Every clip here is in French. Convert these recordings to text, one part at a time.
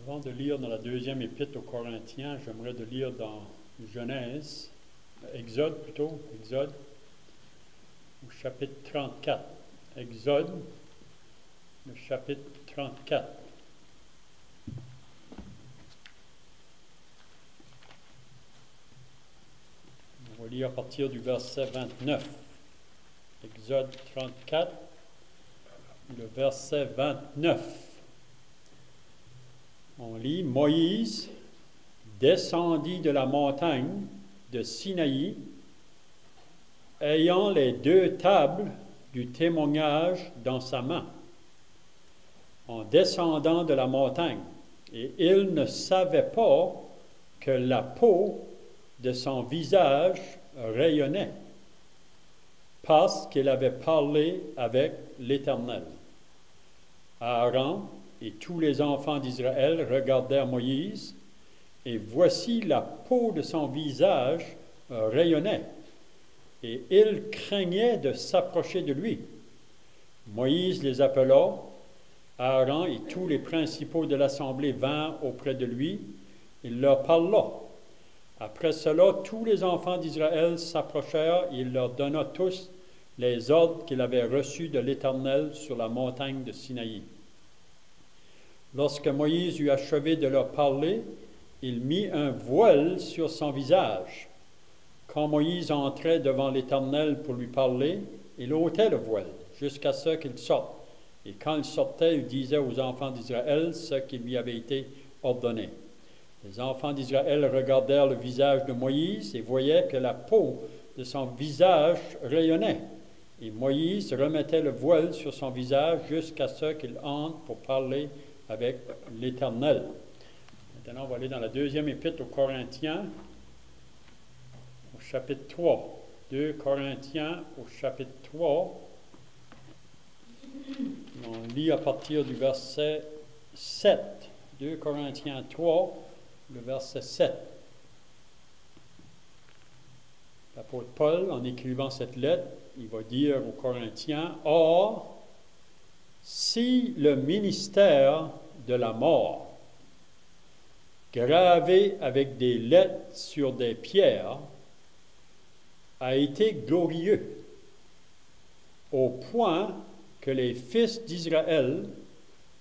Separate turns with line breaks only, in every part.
Avant de lire dans la deuxième épître aux Corinthiens, j'aimerais de lire dans Genèse, Exode plutôt, Exode, au chapitre 34. Exode, le chapitre 34. On va lire à partir du verset 29. Exode 34, le verset 29. On lit: Moïse descendit de la montagne de Sinaï, ayant les deux tables du témoignage dans sa main, en descendant de la montagne, et il ne savait pas que la peau de son visage rayonnait, parce qu'il avait parlé avec l'Éternel. Aaron et tous les enfants d'Israël regardèrent Moïse, et voici la peau de son visage rayonnait, et ils craignaient de s'approcher de lui. Moïse les appela, Aaron et tous les principaux de l'assemblée vinrent auprès de lui, il leur parla. Après cela, tous les enfants d'Israël s'approchèrent, et il leur donna tous les ordres qu'il avait reçus de l'Éternel sur la montagne de Sinaï. Lorsque Moïse eut achevé de leur parler, il mit un voile sur son visage. Quand Moïse entrait devant l'Éternel pour lui parler, il ôtait le voile jusqu'à ce qu'il sorte. Et quand il sortait, il disait aux enfants d'Israël ce qui lui avait été ordonné. Les enfants d'Israël regardèrent le visage de Moïse et voyaient que la peau de son visage rayonnait. Et Moïse remettait le voile sur son visage jusqu'à ce qu'il entre pour parler avec l'Éternel. Maintenant, on va aller dans la deuxième épître aux Corinthiens, au chapitre 3. 2 Corinthiens, au chapitre 3. On lit à partir du verset 7. 2 Corinthiens 3, le verset 7. L'apôtre Paul, en écrivant cette lettre, il va dire aux Corinthiens: « Or, si le ministère de la mort, gravé avec des lettres sur des pierres, a été glorieux, au point que les fils d'Israël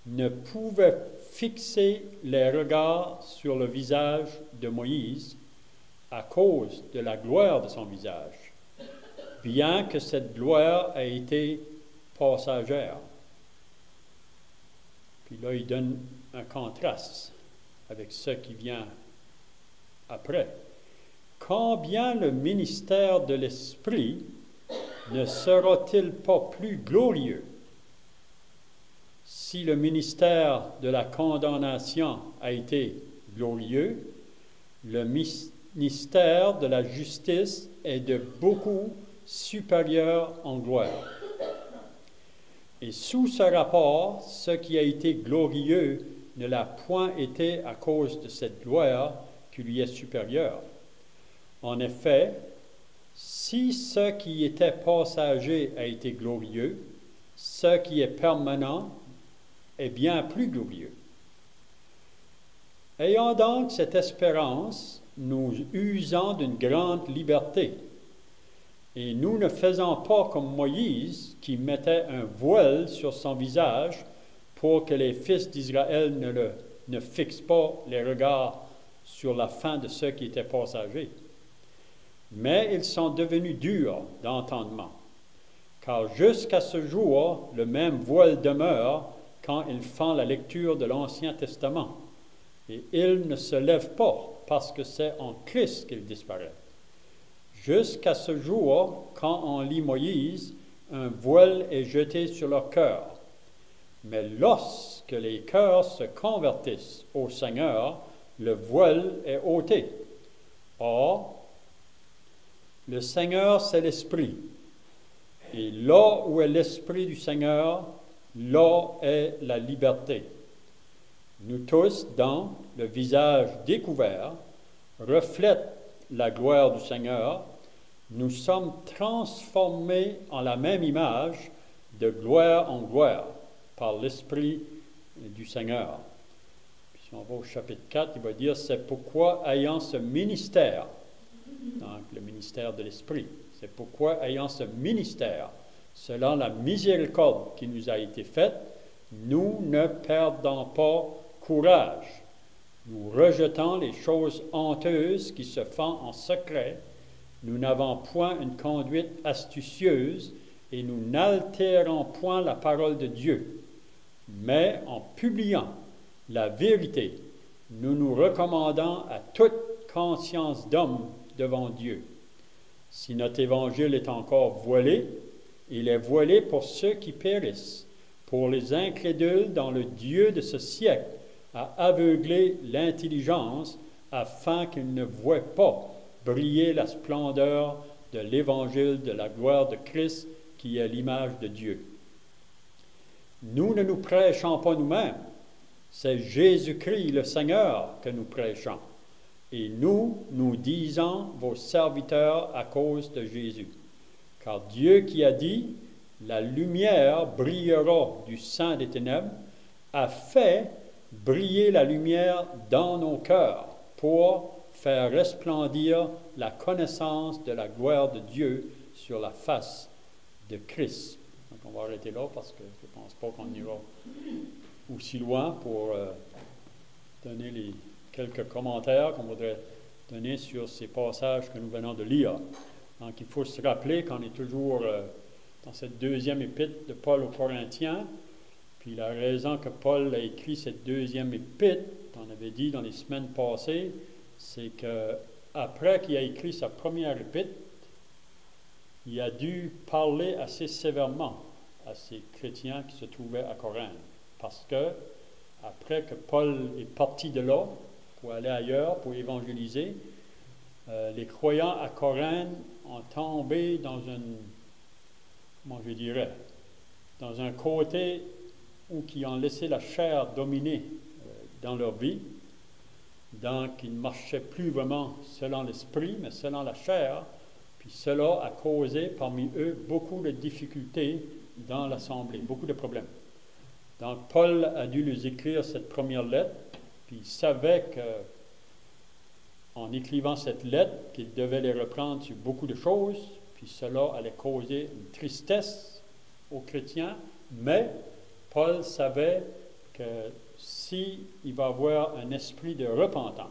ne pouvaient fixer les regards sur le visage de Moïse à cause de la gloire de son visage, bien que cette gloire ait été passagère. » Puis là, il donne un contraste avec ce qui vient après. Combien le ministère de l'Esprit ne sera-t-il pas plus glorieux? Si le ministère de la condamnation a été glorieux, le ministère de la justice est de beaucoup supérieur en gloire. Et sous ce rapport, ce qui a été glorieux ne l'a point été à cause de cette gloire qui lui est supérieure. En effet, si ce qui était passager a été glorieux, ce qui est permanent est bien plus glorieux. Ayant donc cette espérance, nous usons d'une grande liberté. Et nous ne faisons pas comme Moïse, qui mettait un voile sur son visage pour que les fils d'Israël ne fixent pas les regards sur la fin de ce qui était passager. Mais ils sont devenus durs d'entendement, car jusqu'à ce jour, le même voile demeure quand ils font la lecture de l'Ancien Testament. Et ils ne se lèvent pas, parce que c'est en Christ qu'ils disparaissent. Jusqu'à ce jour, quand on lit Moïse, un voile est jeté sur leur cœur. Mais lorsque les cœurs se convertissent au Seigneur, le voile est ôté. Or, le Seigneur, c'est l'Esprit. Et là où est l'Esprit du Seigneur, là est la liberté. Nous tous, dans le visage découvert, reflètent la gloire du Seigneur. Nous sommes transformés en la même image, de gloire en gloire, par l'Esprit du Seigneur. Si on va au chapitre 4, il va dire, c'est pourquoi ayant ce ministère, donc le ministère de l'Esprit, c'est pourquoi ayant ce ministère, selon la miséricorde qui nous a été faite, nous ne perdons pas courage. Nous rejetons les choses honteuses qui se font en secret. Nous n'avons point une conduite astucieuse et nous n'altérons point la parole de Dieu. Mais en publiant la vérité, nous nous recommandons à toute conscience d'homme devant Dieu. Si notre évangile est encore voilé, il est voilé pour ceux qui périssent, pour les incrédules dont le Dieu de ce siècle a aveuglé l'intelligence afin qu'ils ne voient pas briller la splendeur de l'évangile de la gloire de Christ qui est l'image de Dieu. Nous ne nous prêchons pas nous-mêmes, c'est Jésus-Christ le Seigneur que nous prêchons. Et nous disons vos serviteurs à cause de Jésus. Car Dieu qui a dit, la lumière brillera du sein des ténèbres, a fait briller la lumière dans nos cœurs pour faire resplendir la connaissance de la gloire de Dieu sur la face de Christ. Donc on va arrêter là parce que je ne pense pas qu'on ira aussi loin pour donner les quelques commentaires qu'on voudrait donner sur ces passages que nous venons de lire. Donc il faut se rappeler qu'on est toujours dans cette deuxième épître de Paul aux Corinthiens. Puis la raison que Paul a écrit cette deuxième épître, on avait dit dans les semaines passées, c'est qu'après qu'il a écrit sa première épître, il a dû parler assez sévèrement à ces chrétiens qui se trouvaient à Corinthe. Parce que, après que Paul est parti de là, pour aller ailleurs, pour évangéliser, les croyants à Corinthe ont tombé dans dans un côté où qui ont laissé la chair dominer dans leur vie. Donc, ils ne marchaient plus vraiment selon l'esprit, mais selon la chair. Puis cela a causé parmi eux beaucoup de difficultés dans l'assemblée, beaucoup de problèmes. Donc, Paul a dû leur écrire cette première lettre, puis il savait qu'en écrivant cette lettre, qu'il devait les reprendre sur beaucoup de choses, puis cela allait causer une tristesse aux chrétiens, mais Paul savait que s'il va avoir un esprit de repentance,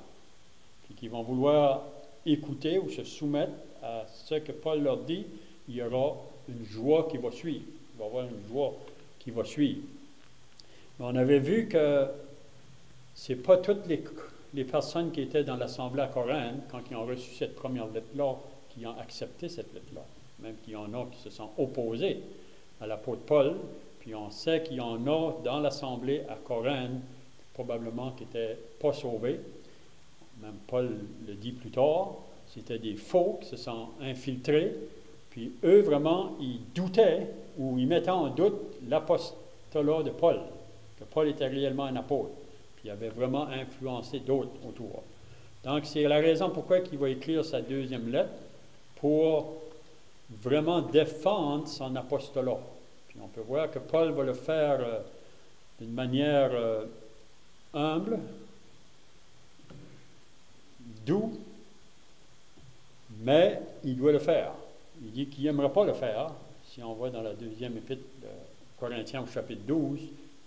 puis qu'ils vont vouloir écouter ou se soumettre à ce que Paul leur dit, il y aura une joie qui va suivre. Il va y avoir une joie qui va suivre. Mais on avait vu que ce n'est pas toutes les personnes qui étaient dans l'assemblée à Corinthe, quand ils ont reçu cette première lettre-là, qui ont accepté cette lettre-là. Même qu'il y en a qui se sont opposés à l'apôtre Paul. Puis on sait qu'il y en a dans l'assemblée à Corinthe, probablement qui n'étaient pas sauvés. Même Paul le dit plus tard. C'était des faux qui se sont infiltrés. Puis eux, vraiment, ils doutaient ou ils mettaient en doute l'apostolat de Paul, que Paul était réellement un apôtre. Puis il avait vraiment influencé d'autres autour. Donc, c'est la raison pourquoi il va écrire sa deuxième lettre, pour vraiment défendre son apostolat. Puis on peut voir que Paul va le faire d'une manière humble, doux, mais il doit le faire. Il dit qu'il n'aimerait pas le faire. Si on va dans la deuxième épître de Corinthiens au chapitre 12,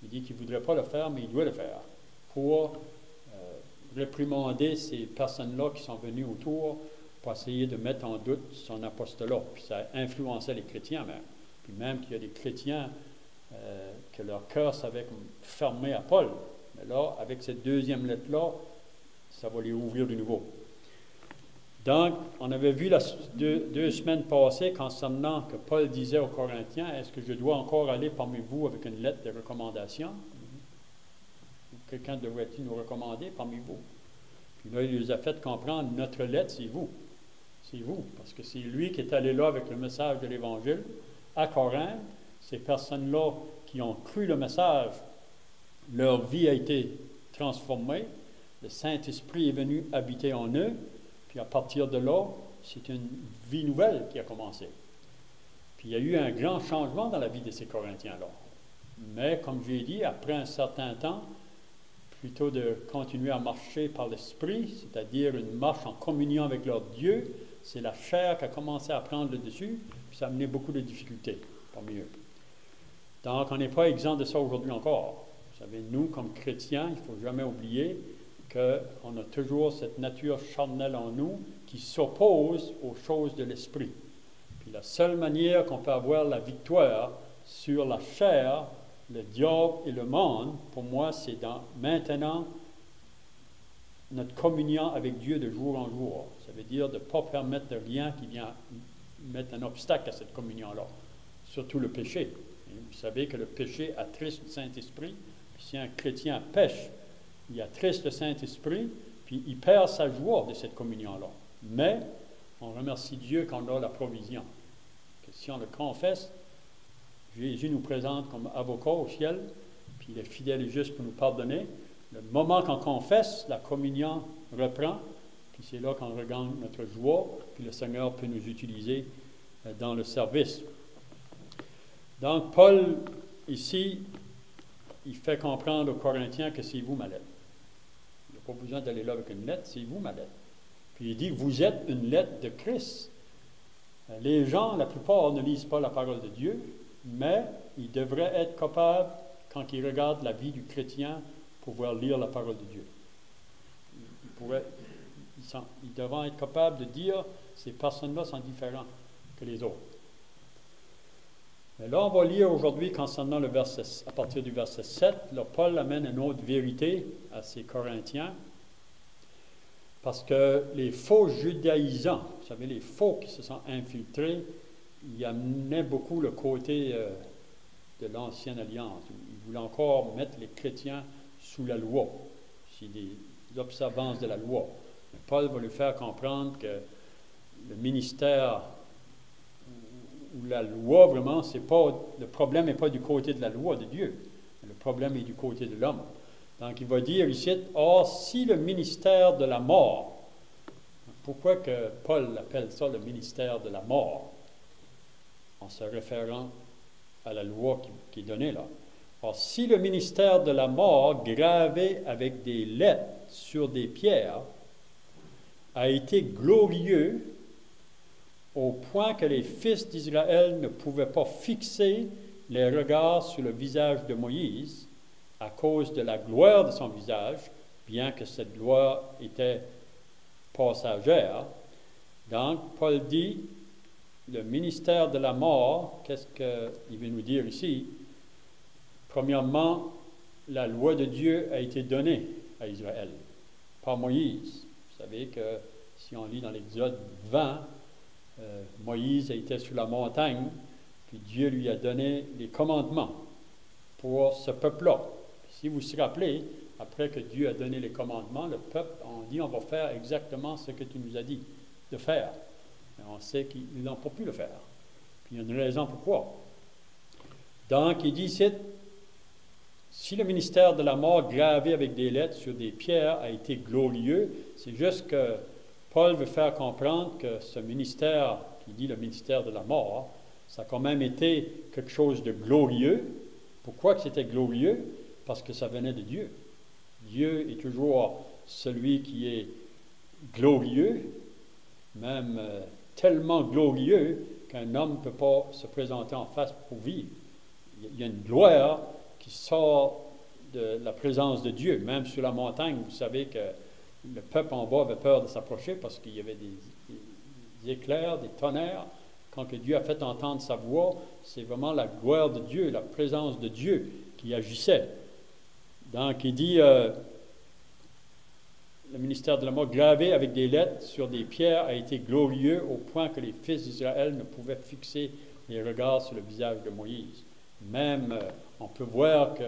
il dit qu'il ne voudrait pas le faire, mais il doit le faire pour réprimander ces personnes-là qui sont venues autour pour essayer de mettre en doute son apostolat. Puis ça influençait les chrétiens même. Puis même qu'il y a des chrétiens que leur cœur s'avait fermé à Paul. Mais là, avec cette deuxième lettre-là, ça va les ouvrir de nouveau. Donc, on avait vu deux semaines passées concernant que Paul disait aux Corinthiens, est-ce que je dois encore aller parmi vous avec une lettre de recommandation? Quelqu'un devrait-il nous recommander parmi vous? Puis là, il les a fait comprendre, notre lettre, c'est vous. C'est vous, parce que c'est lui qui est allé là avec le message de l'Évangile à Corinthe. Ces personnes-là qui ont cru le message, leur vie a été transformée. Le Saint-Esprit est venu habiter en eux. Puis à partir de là, c'est une vie nouvelle qui a commencé. Puis il y a eu un grand changement dans la vie de ces Corinthiens-là. Mais comme j'ai dit, après un certain temps, plutôt de continuer à marcher par l'esprit, c'est-à-dire une marche en communion avec leur Dieu. C'est la chair qui a commencé à prendre le dessus, puis ça a amené beaucoup de difficultés parmi eux. Donc, on n'est pas exempt de ça aujourd'hui encore. Vous savez, nous, comme chrétiens, il ne faut jamais oublier qu'on a toujours cette nature charnelle en nous qui s'oppose aux choses de l'esprit. Puis la seule manière qu'on peut avoir la victoire sur la chair, le diable et le monde, pour moi, c'est dans maintenant notre communion avec Dieu de jour en jour. Ça veut dire de ne pas permettre de rien qui vient mettre un obstacle à cette communion-là, surtout le péché. Et vous savez que le péché attriste le Saint-Esprit. Puis si un chrétien pêche, il attriste le Saint-Esprit, puis il perd sa joie de cette communion-là. Mais on remercie Dieu qu'on a la provision. Que si on le confesse, Jésus nous présente comme avocat au ciel, puis il est fidèle et juste pour nous pardonner. Le moment qu'on confesse, la communion reprend, puis c'est là qu'on regagne notre joie, puis le Seigneur peut nous utiliser dans le service. Donc, Paul, ici, il fait comprendre aux Corinthiens que c'est vous ma lettre. Il n'y a pas besoin d'aller là avec une lettre, c'est vous ma lettre. Puis il dit, vous êtes une lettre de Christ. Les gens, la plupart, ne lisent pas la parole de Dieu, mais ils devraient être capables, quand ils regardent la vie du chrétien, pouvoir lire la parole de Dieu. Ils devront être capables de dire, ces personnes-là sont différentes que les autres. Mais là, on va lire aujourd'hui concernant le verset, à partir du verset 7, là, Paul amène une autre vérité à ces Corinthiens, parce que les faux judaïsants, vous savez, les faux qui se sont infiltrés, ils amenaient beaucoup le côté de l'ancienne alliance. Ils voulaient encore mettre les chrétiens sous la loi, c'est des observances de la loi. Mais Paul va lui faire comprendre que le ministère ou la loi, vraiment, c'est pas, le problème n'est pas du côté de la loi de Dieu. Le problème est du côté de l'homme. Donc, il va dire ici, « Or, si le ministère de la mort », pourquoi que Paul appelle ça le ministère de la mort, en se référant à la loi qui est donnée là. « Or, si le ministère de la mort, gravé avec des lettres sur des pierres, a été glorieux, au point que les fils d'Israël ne pouvaient pas fixer les regards sur le visage de Moïse à cause de la gloire de son visage, bien que cette gloire était passagère. » Donc, Paul dit, le ministère de la mort, qu'est-ce qu'il veut nous dire ici? Premièrement, la loi de Dieu a été donnée à Israël par Moïse. Vous savez que si on lit dans l'Exode 20, Moïse était sur la montagne, puis Dieu lui a donné les commandements pour ce peuple-là. Si vous vous rappelez, après que Dieu a donné les commandements, le peuple, on dit, on va faire exactement ce que tu nous as dit de faire. Mais on sait qu'ils n'ont pas pu le faire. Puis il y a une raison pourquoi. Donc, il dit ici, si le ministère de la mort gravé avec des lettres sur des pierres a été glorieux, c'est juste que Paul veut faire comprendre que ce ministère, qui dit le ministère de la mort, ça a quand même été quelque chose de glorieux. Pourquoi que c'était glorieux? Parce que ça venait de Dieu. Dieu est toujours celui qui est glorieux, même tellement glorieux qu'un homme ne peut pas se présenter en face pour vivre. Il y a une gloire qui sort de la présence de Dieu. Même sur la montagne, vous savez que le peuple en bas avait peur de s'approcher parce qu'il y avait des éclairs, des tonnerres. Quand que Dieu a fait entendre sa voix, c'est vraiment la gloire de Dieu, la présence de Dieu qui agissait. Donc, il dit, le ministère de la mort gravé avec des lettres sur des pierres a été glorieux au point que les fils d'Israël ne pouvaient fixer les regards sur le visage de Moïse. Même, on peut voir que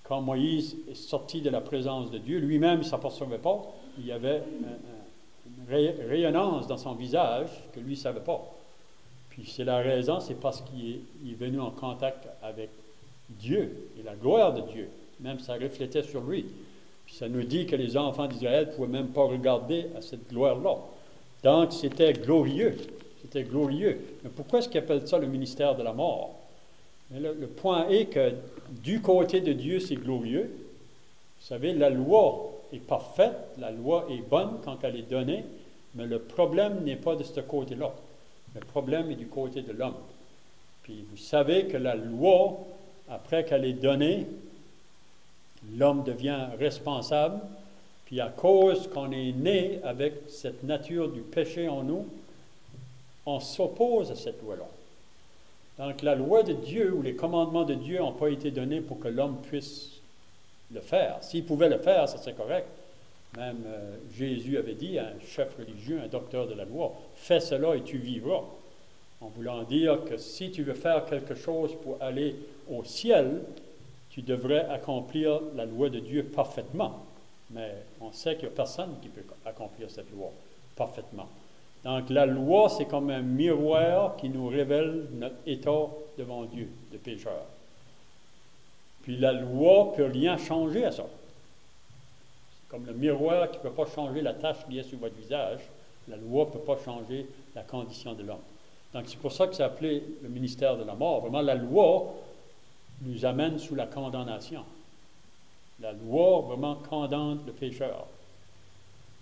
quand Moïse est sorti de la présence de Dieu, lui-même, il ne s'apercevait pas. Il y avait une rayonnance dans son visage que lui ne savait pas. Puis c'est la raison, c'est parce qu'il est venu en contact avec Dieu et la gloire de Dieu. Même ça reflétait sur lui. Puis ça nous dit que les enfants d'Israël ne pouvaient même pas regarder à cette gloire-là. Donc c'était glorieux. C'était glorieux. Mais pourquoi est-ce qu'ils appellent ça le ministère de la mort? Mais le point est que du côté de Dieu, c'est glorieux. savez, la loi est parfaite, la loi est bonne quand elle est donnée, mais le problème n'est pas de ce côté-là. Le problème est du côté de l'homme. Puis vous savez que la loi, après qu'elle est donnée, l'homme devient responsable. Puis à cause qu'on est né avec cette nature du péché en nous, on s'oppose à cette loi-là. Donc la loi de Dieu ou les commandements de Dieu n'ont pas été donnés pour que l'homme puisse le faire. S'il pouvait le faire, ça serait correct. Même Jésus avait dit à un chef religieux, un docteur de la loi, « Fais cela et tu vivras ». En voulant dire que si tu veux faire quelque chose pour aller au ciel, tu devrais accomplir la loi de Dieu parfaitement. Mais on sait qu'il n'y a personne qui peut accomplir cette loi parfaitement. Donc la loi, c'est comme un miroir qui nous révèle notre état devant Dieu, de pécheur. Puis la loi ne peut rien changer à ça. C'est comme le miroir qui ne peut pas changer la tache qui est sur votre visage. La loi ne peut pas changer la condition de l'homme. Donc c'est pour ça que c'est appelé le ministère de la mort. Vraiment, la loi nous amène sous la condamnation. La loi vraiment condamne le pécheur.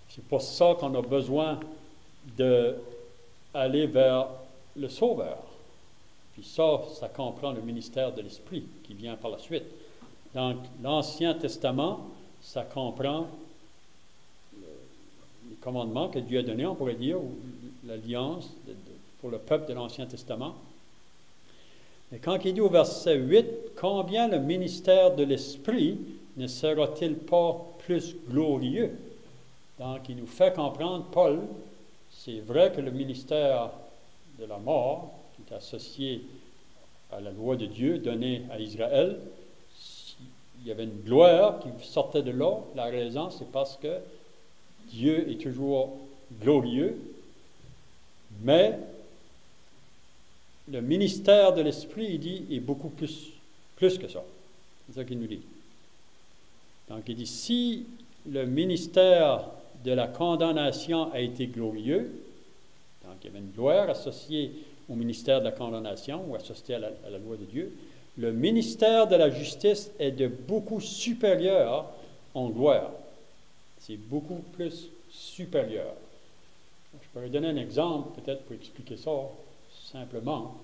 C'est pour ça qu'on a besoin d'aller vers le Sauveur. Puis ça comprend le ministère de l'Esprit qui vient par la suite. Donc, l'Ancien Testament, ça comprend les commandements que Dieu a donnés, on pourrait dire, ou l'alliance pour le peuple de l'Ancien Testament. Mais quand il dit au verset 8, « Combien le ministère de l'Esprit ne sera-t-il pas plus glorieux? » Donc, il nous fait comprendre, Paul, c'est vrai que le ministère de la mort, qui est associé à la loi de Dieu donnée à Israël, il y avait une gloire qui sortait de là. La raison, c'est parce que Dieu est toujours glorieux, mais le ministère de l'Esprit, il dit, est beaucoup plus que ça. C'est ça qu'il nous dit. Donc, il dit, si le ministère de la condamnation a été glorieux, donc il y avait une gloire associée au ministère de la condamnation ou associée à la loi de Dieu, le ministère de la justice est de beaucoup supérieur en gloire. C'est beaucoup plus supérieur. Je pourrais donner un exemple, peut-être pour expliquer ça simplement.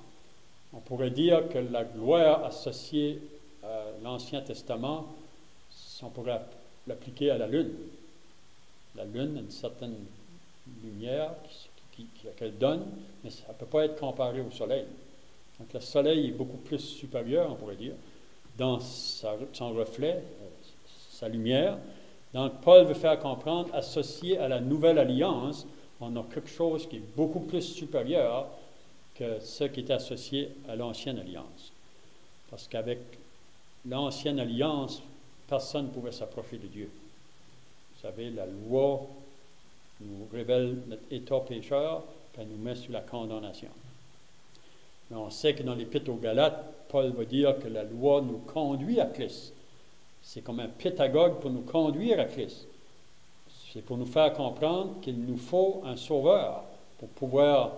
On pourrait dire que la gloire associée à l'Ancien Testament, on pourrait l'appliquer à la Lune. La Lune a une certaine lumière qu'elle donne, mais ça ne peut pas être comparé au Soleil. Donc le Soleil est beaucoup plus supérieur, on pourrait dire, dans son reflet, sa lumière. Donc Paul veut faire comprendre, associé à la nouvelle alliance, on a quelque chose qui est beaucoup plus supérieur que ce qui est associé à l'ancienne alliance. Parce qu'avec l'ancienne alliance, personne ne pouvait s'approcher de Dieu. Vous savez, la loi nous révèle notre état pécheur, puis elle nous met sous la condamnation. Mais on sait que dans l'Épître aux Galates, Paul va dire que la loi nous conduit à Christ. C'est comme un pédagogue pour nous conduire à Christ. C'est pour nous faire comprendre qu'il nous faut un sauveur pour pouvoir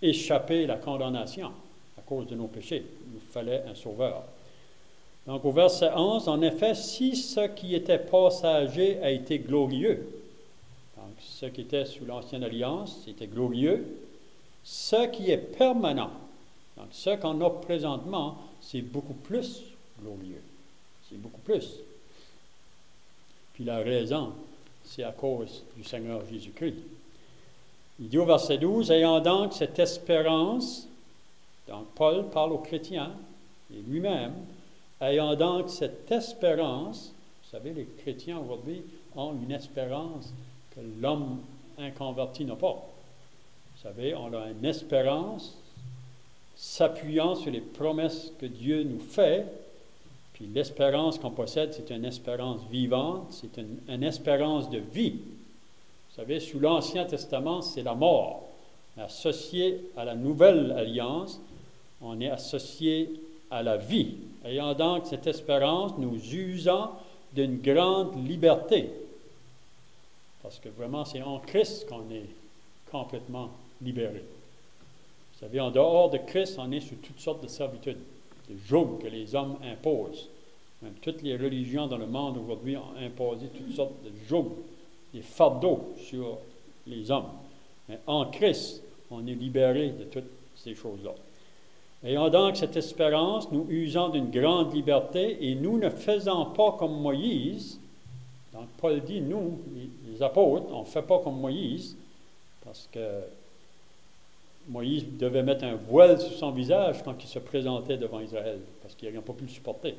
échapper à la condamnation à cause de nos péchés. Il nous fallait un sauveur. Donc au verset 11, en effet, si ce qui était passager a été glorieux, donc ce qui était sous l'Ancienne Alliance, c'était glorieux, ce qui est permanent, donc ce qu'on a présentement, c'est beaucoup plus glorieux. C'est beaucoup plus. Puis la raison, c'est à cause du Seigneur Jésus-Christ. Il dit au verset 12, « Ayant donc cette espérance », donc Paul parle aux chrétiens, et lui-même, « Ayant donc cette espérance », vous savez, les chrétiens aujourd'hui ont une espérance que l'homme inconverti n'a pas. Vous savez, on a une espérance s'appuyant sur les promesses que Dieu nous fait. Puis l'espérance qu'on possède, c'est une espérance vivante, c'est une espérance de vie. Vous savez, sous l'Ancien Testament, c'est la mort. Associé à la nouvelle alliance, on est associé à la vie. Ayant donc cette espérance, nous usons d'une grande liberté. Parce que vraiment, c'est en Christ qu'on est complètement libéré. Vous savez, en dehors de Christ, on est sous toutes sortes de servitudes, de jougs que les hommes imposent. Même toutes les religions dans le monde aujourd'hui ont imposé toutes sortes de jougs, des fardeaux sur les hommes. Mais en Christ, on est libéré de toutes ces choses-là. Ayant donc cette espérance, nous usons d'une grande liberté et nous ne faisons pas comme Moïse. Donc Paul dit, nous, les apôtres, on ne fait pas comme Moïse, parce que Moïse devait mettre un voile sur son visage quand il se présentait devant Israël, parce qu'il n'aurait pas pu le supporter.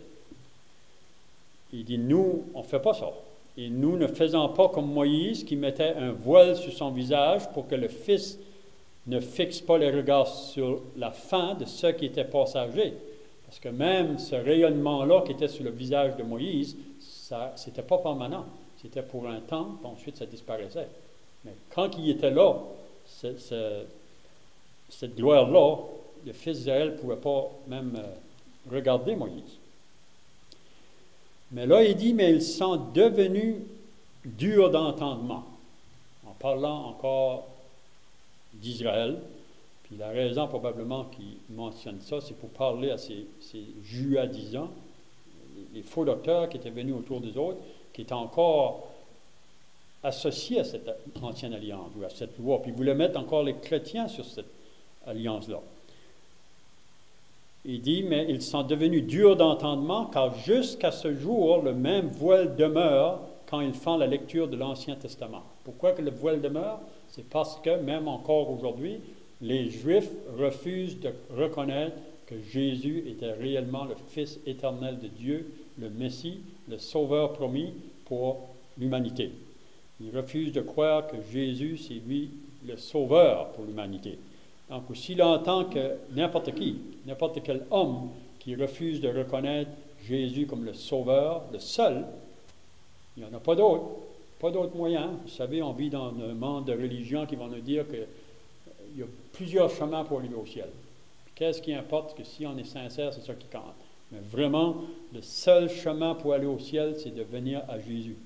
Il dit, nous, on ne fait pas ça. Et nous ne faisons pas comme Moïse qui mettait un voile sur son visage pour que le Fils ne fixe pas les regards sur la fin de ceux qui étaient passagers. Parce que même ce rayonnement-là qui était sur le visage de Moïse, ce n'était pas permanent. C'était pour un temps, puis ensuite ça disparaissait. Mais quand il était là, cette gloire-là, le fils d'Israël ne pouvait pas même regarder Moïse. Mais là, il dit, mais ils sont devenus durs d'entendement. En parlant encore d'Israël, puis la raison probablement qu'il mentionne ça, c'est pour parler à ces judaïsants, les faux docteurs qui étaient venus autour des autres, qui étaient encore associés à cette ancienne alliance, ou à cette loi, puis ils voulaient mettre encore les chrétiens sur cette alliance-là. Il dit, mais ils sont devenus durs d'entendement, car jusqu'à ce jour, le même voile demeure quand ils font la lecture de l'Ancien Testament. Pourquoi que le voile demeure? C'est parce que, même encore aujourd'hui, les Juifs refusent de reconnaître que Jésus était réellement le Fils éternel de Dieu, le Messie, le Sauveur promis pour l'humanité. Ils refusent de croire que Jésus, c'est lui le Sauveur pour l'humanité. Donc, aussi longtemps que n'importe quel homme qui refuse de reconnaître Jésus comme le Sauveur, le seul, il n'y en a pas d'autre moyen. Vous savez, on vit dans un monde de religions qui vont nous dire qu'il y a plusieurs chemins pour arriver au ciel. Qu'est-ce qui importe? Que si on est sincère, c'est ça qui compte. Mais vraiment, le seul chemin pour aller au ciel, c'est de venir à Jésus.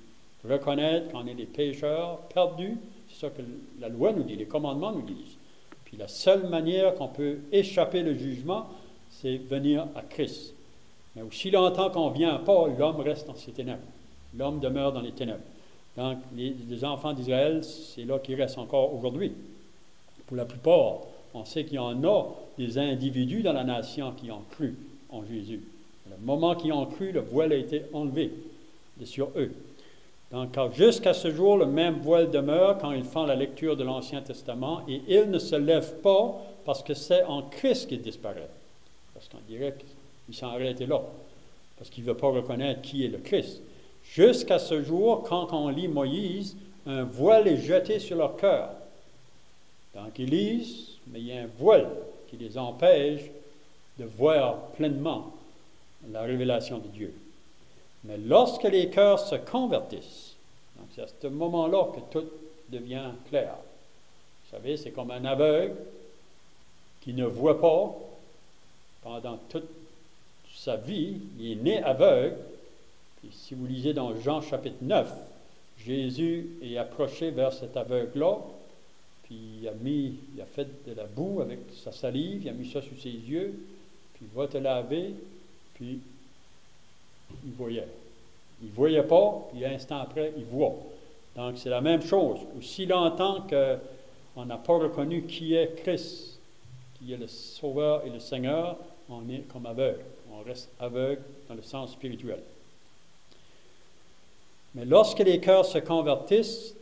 Reconnaître qu'on est des pécheurs perdus, c'est ça que la loi nous dit, les commandements nous disent. Puis la seule manière qu'on peut échapper le jugement, c'est venir à Christ. Mais aussi longtemps qu'on ne vient pas, l'homme reste dans ses ténèbres. L'homme demeure dans les ténèbres. Donc, les enfants d'Israël, c'est là qu'ils restent encore aujourd'hui. Pour la plupart, on sait qu'il y en a des individus dans la nation qui ont cru en Jésus. Le moment qu'ils ont cru, le voile a été enlevé de sur eux. Donc, jusqu'à ce jour, le même voile demeure quand ils font la lecture de l'Ancien Testament et ils ne se lèvent pas parce que c'est en Christ qu'ils disparaissent. Parce qu'on dirait qu'ils sont arrêtés là, parce qu'ils ne veulent pas reconnaître qui est le Christ. Jusqu'à ce jour, quand on lit Moïse, un voile est jeté sur leur cœur. Donc, ils lisent, mais il y a un voile qui les empêche de voir pleinement la révélation de Dieu. Mais lorsque les cœurs se convertissent, donc c'est à ce moment-là que tout devient clair. Vous savez, c'est comme un aveugle qui ne voit pas pendant toute sa vie, il est né aveugle. Puis si vous lisez dans Jean chapitre 9, Jésus est approché vers cet aveugle-là, puis il a fait de la boue avec sa salive, il a mis ça sur ses yeux, puis il va te laver, puis il voyait. Il ne voyait pas, puis l'instant après, il voit. Donc, c'est la même chose. Aussi longtemps qu'on n'a pas reconnu qui est Christ, qui est le Sauveur et le Seigneur, on est comme aveugle. On reste aveugle dans le sens spirituel. Mais lorsque les cœurs se convertissent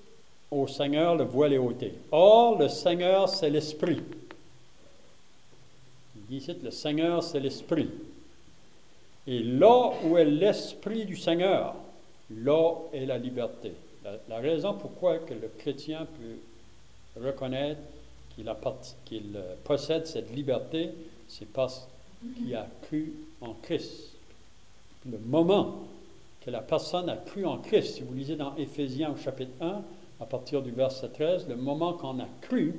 au Seigneur, le voile est ôté. Or, le Seigneur, c'est l'Esprit. Il dit ici, le Seigneur, c'est l'Esprit. Et là où est l'Esprit du Seigneur, là est la liberté. La raison pourquoi que le chrétien peut reconnaître qu'il possède cette liberté, c'est parce qu'il a cru en Christ. Le moment que la personne a cru en Christ, si vous lisez dans Éphésiens au chapitre 1, à partir du verset 13, le moment qu'on a cru,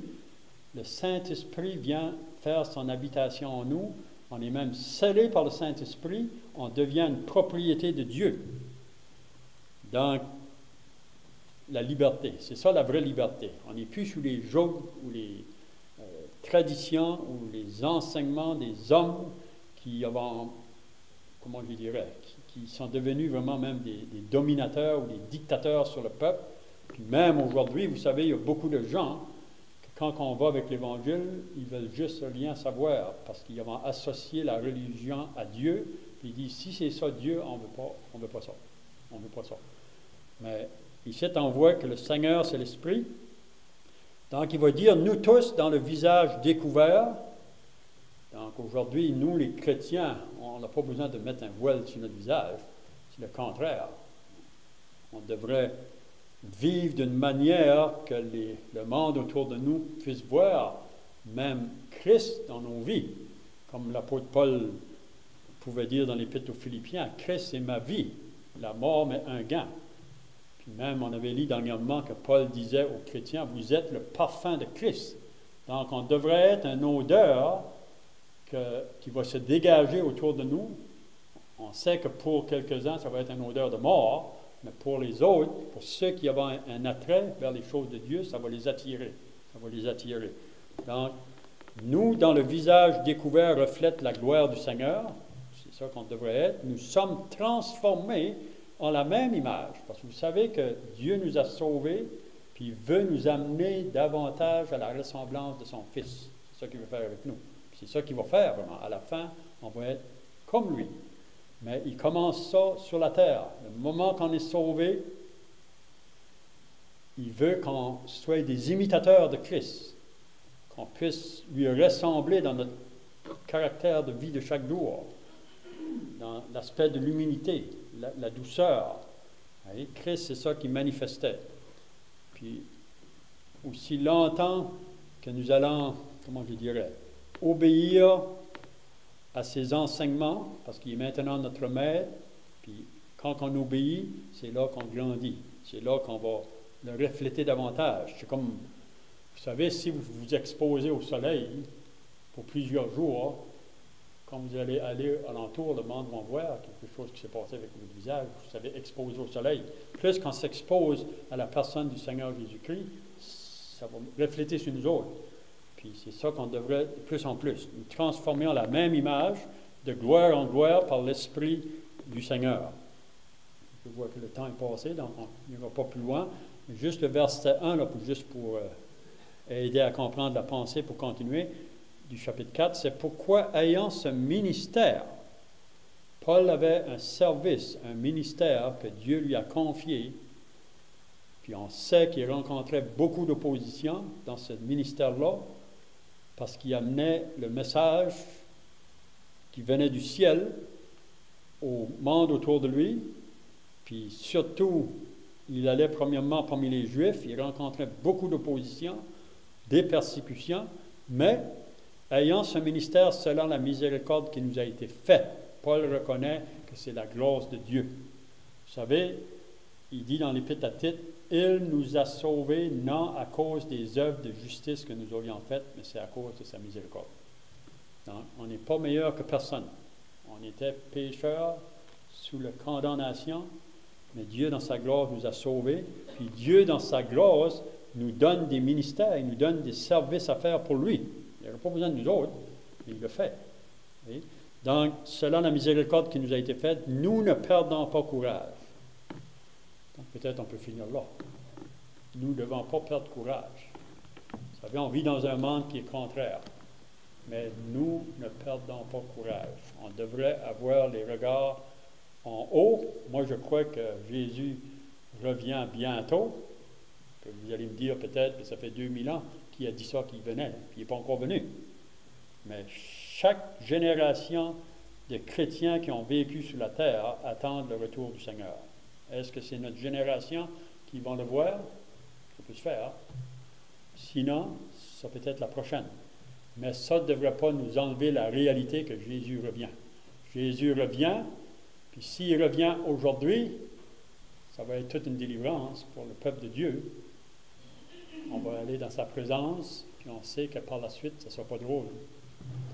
le Saint-Esprit vient faire son habitation en nous. On est même scellé par le Saint-Esprit, on devient une propriété de Dieu. Donc, la liberté, c'est ça la vraie liberté. On n'est plus sous les jogs ou les traditions ou les enseignements des hommes qui ont comment je dirais, qui sont devenus vraiment même des dominateurs ou des dictateurs sur le peuple. Puis même aujourd'hui, vous savez, il y a beaucoup de gens que quand on va avec l'Évangile, ils veulent juste rien savoir parce qu'ils vont associer la religion à Dieu. Puis ils disent, si c'est ça Dieu, on ne veut pas ça. On ne veut pas ça. Mais ici, on voit que le Seigneur, c'est l'Esprit. Donc, il va dire, nous tous, dans le visage découvert. Donc, aujourd'hui, nous, les chrétiens, on n'a pas besoin de mettre un voile sur notre visage. C'est le contraire. On devrait vivre d'une manière que le monde autour de nous puisse voir même Christ dans nos vies. Comme l'apôtre Paul pouvait dire dans l'Épître aux Philippiens, Christ c'est ma vie, la mort m'est un gain. Puis même, on avait lu dernièrement que Paul disait aux chrétiens, vous êtes le parfum de Christ. Donc, on devrait être une odeur qui va se dégager autour de nous. On sait que pour quelques-uns, ça va être une odeur de mort, mais pour les autres, pour ceux qui ont un attrait vers les choses de Dieu, ça va les attirer. Ça va les attirer. Donc, nous, dans le visage découvert, reflète la gloire du Seigneur. C'est ça qu'on devrait être. Nous sommes transformés en la même image. Parce que vous savez que Dieu nous a sauvés, puis il veut nous amener davantage à la ressemblance de son Fils. C'est ça qu'il veut faire avec nous. C'est ça qu'il va faire vraiment. À la fin, on va être comme lui. Mais il commence ça sur la terre. Le moment qu'on est sauvé, il veut qu'on soit des imitateurs de Christ, qu'on puisse lui ressembler dans notre caractère de vie de chaque jour, dans l'aspect de l'humilité, la douceur. Voyez, Christ, c'est ça qu'il manifestait. Puis, aussi longtemps que nous allons, comment je dirais, obéir à ses enseignements, parce qu'il est maintenant notre maître, puis quand on obéit, c'est là qu'on grandit, c'est là qu'on va le refléter davantage. C'est comme, vous savez, si vous vous exposez au soleil pour plusieurs jours, quand vous allez aller alentour, le monde va voir quelque chose qui s'est passé avec votre visage, vous savez, exposé au soleil. Plus qu'on s'expose à la personne du Seigneur Jésus-Christ, ça va refléter sur nous autres. Puis c'est ça qu'on devrait de plus en plus, nous transformer en la même image, de gloire en gloire, par l'Esprit du Seigneur. Je vois que le temps est passé, donc on n'ira pas plus loin. Mais juste le verset 1, là, juste pour aider à comprendre la pensée, pour continuer, du chapitre 4, c'est pourquoi, ayant ce ministère, Paul avait un service, un ministère que Dieu lui a confié, puis on sait qu'il rencontrait beaucoup d'opposition dans ce ministère-là, parce qu'il amenait le message qui venait du ciel au monde autour de lui, puis surtout, il allait premièrement parmi les Juifs, il rencontrait beaucoup d'opposition, des persécutions, mais ayant ce ministère selon la miséricorde qui nous a été faite, Paul reconnaît que c'est la grâce de Dieu. Vous savez, il dit dans l'Épître à Tite, il nous a sauvés non à cause des œuvres de justice que nous aurions faites, mais c'est à cause de sa miséricorde. Donc, on n'est pas meilleur que personne. On était pécheurs sous la condamnation, mais Dieu, dans sa grâce, nous a sauvés. Puis Dieu, dans sa grâce, nous donne des ministères, il nous donne des services à faire pour lui. Il n'a pas besoin de nous autres, mais il le fait. Oui? Donc, selon la miséricorde qui nous a été faite, nous ne perdons pas courage. Donc, peut-être on peut finir là. Nous ne devons pas perdre courage. Vous savez, on vit dans un monde qui est contraire. Mais nous ne perdons pas courage. On devrait avoir les regards en haut. Moi, je crois que Jésus revient bientôt. Que vous allez me dire peut-être que ça fait 2000 ans qu'il a dit ça, qu'il venait, puis il n'est pas encore venu. Mais chaque génération de chrétiens qui ont vécu sur la terre attendent le retour du Seigneur. Est-ce que c'est notre génération qui va le voir? Ça peut se faire. Sinon, ça peut être la prochaine. Mais ça ne devrait pas nous enlever la réalité que Jésus revient. Jésus revient, puis s'il revient aujourd'hui, ça va être toute une délivrance pour le peuple de Dieu. On va aller dans sa présence, puis on sait que par la suite, ça ne sera pas drôle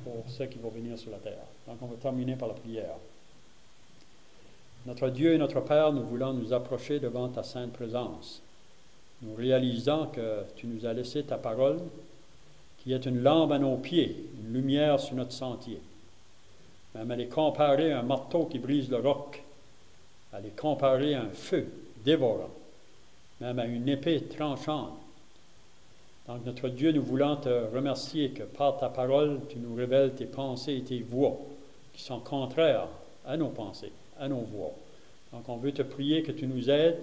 pour ceux qui vont venir sur la terre. Donc, on va terminer par la prière. Notre Dieu et notre Père, nous voulons nous approcher devant ta sainte présence. Nous réalisons que tu nous as laissé ta parole, qui est une lampe à nos pieds, une lumière sur notre sentier. même à les comparer à un marteau qui brise le roc, à les comparer à un feu dévorant, même à une épée tranchante. Donc, notre Dieu, nous voulons te remercier que par ta parole, tu nous révèles tes pensées et tes voies qui sont contraires à nos pensées, à nos voies. Donc, on veut te prier que tu nous aides,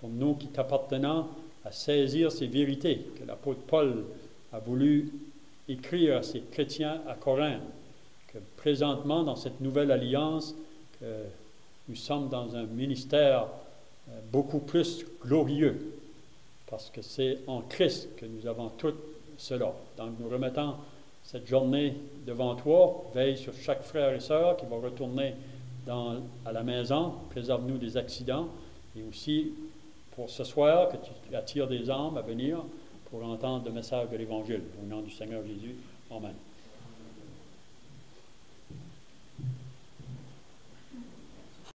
pour nous qui t'appartenons, à saisir ces vérités que l'apôtre Paul a voulu écrire à ces chrétiens à Corinthe, que présentement, dans cette nouvelle alliance, que nous sommes dans un ministère beaucoup plus glorieux, parce que c'est en Christ que nous avons tout cela. Donc, nous remettons cette journée devant toi. Veille sur chaque frère et sœur qui va retourner à la maison. Préserve-nous des accidents. Et aussi, pour ce soir, que tu attires des âmes à venir pour entendre le message de l'Évangile. Au nom du Seigneur Jésus. Amen.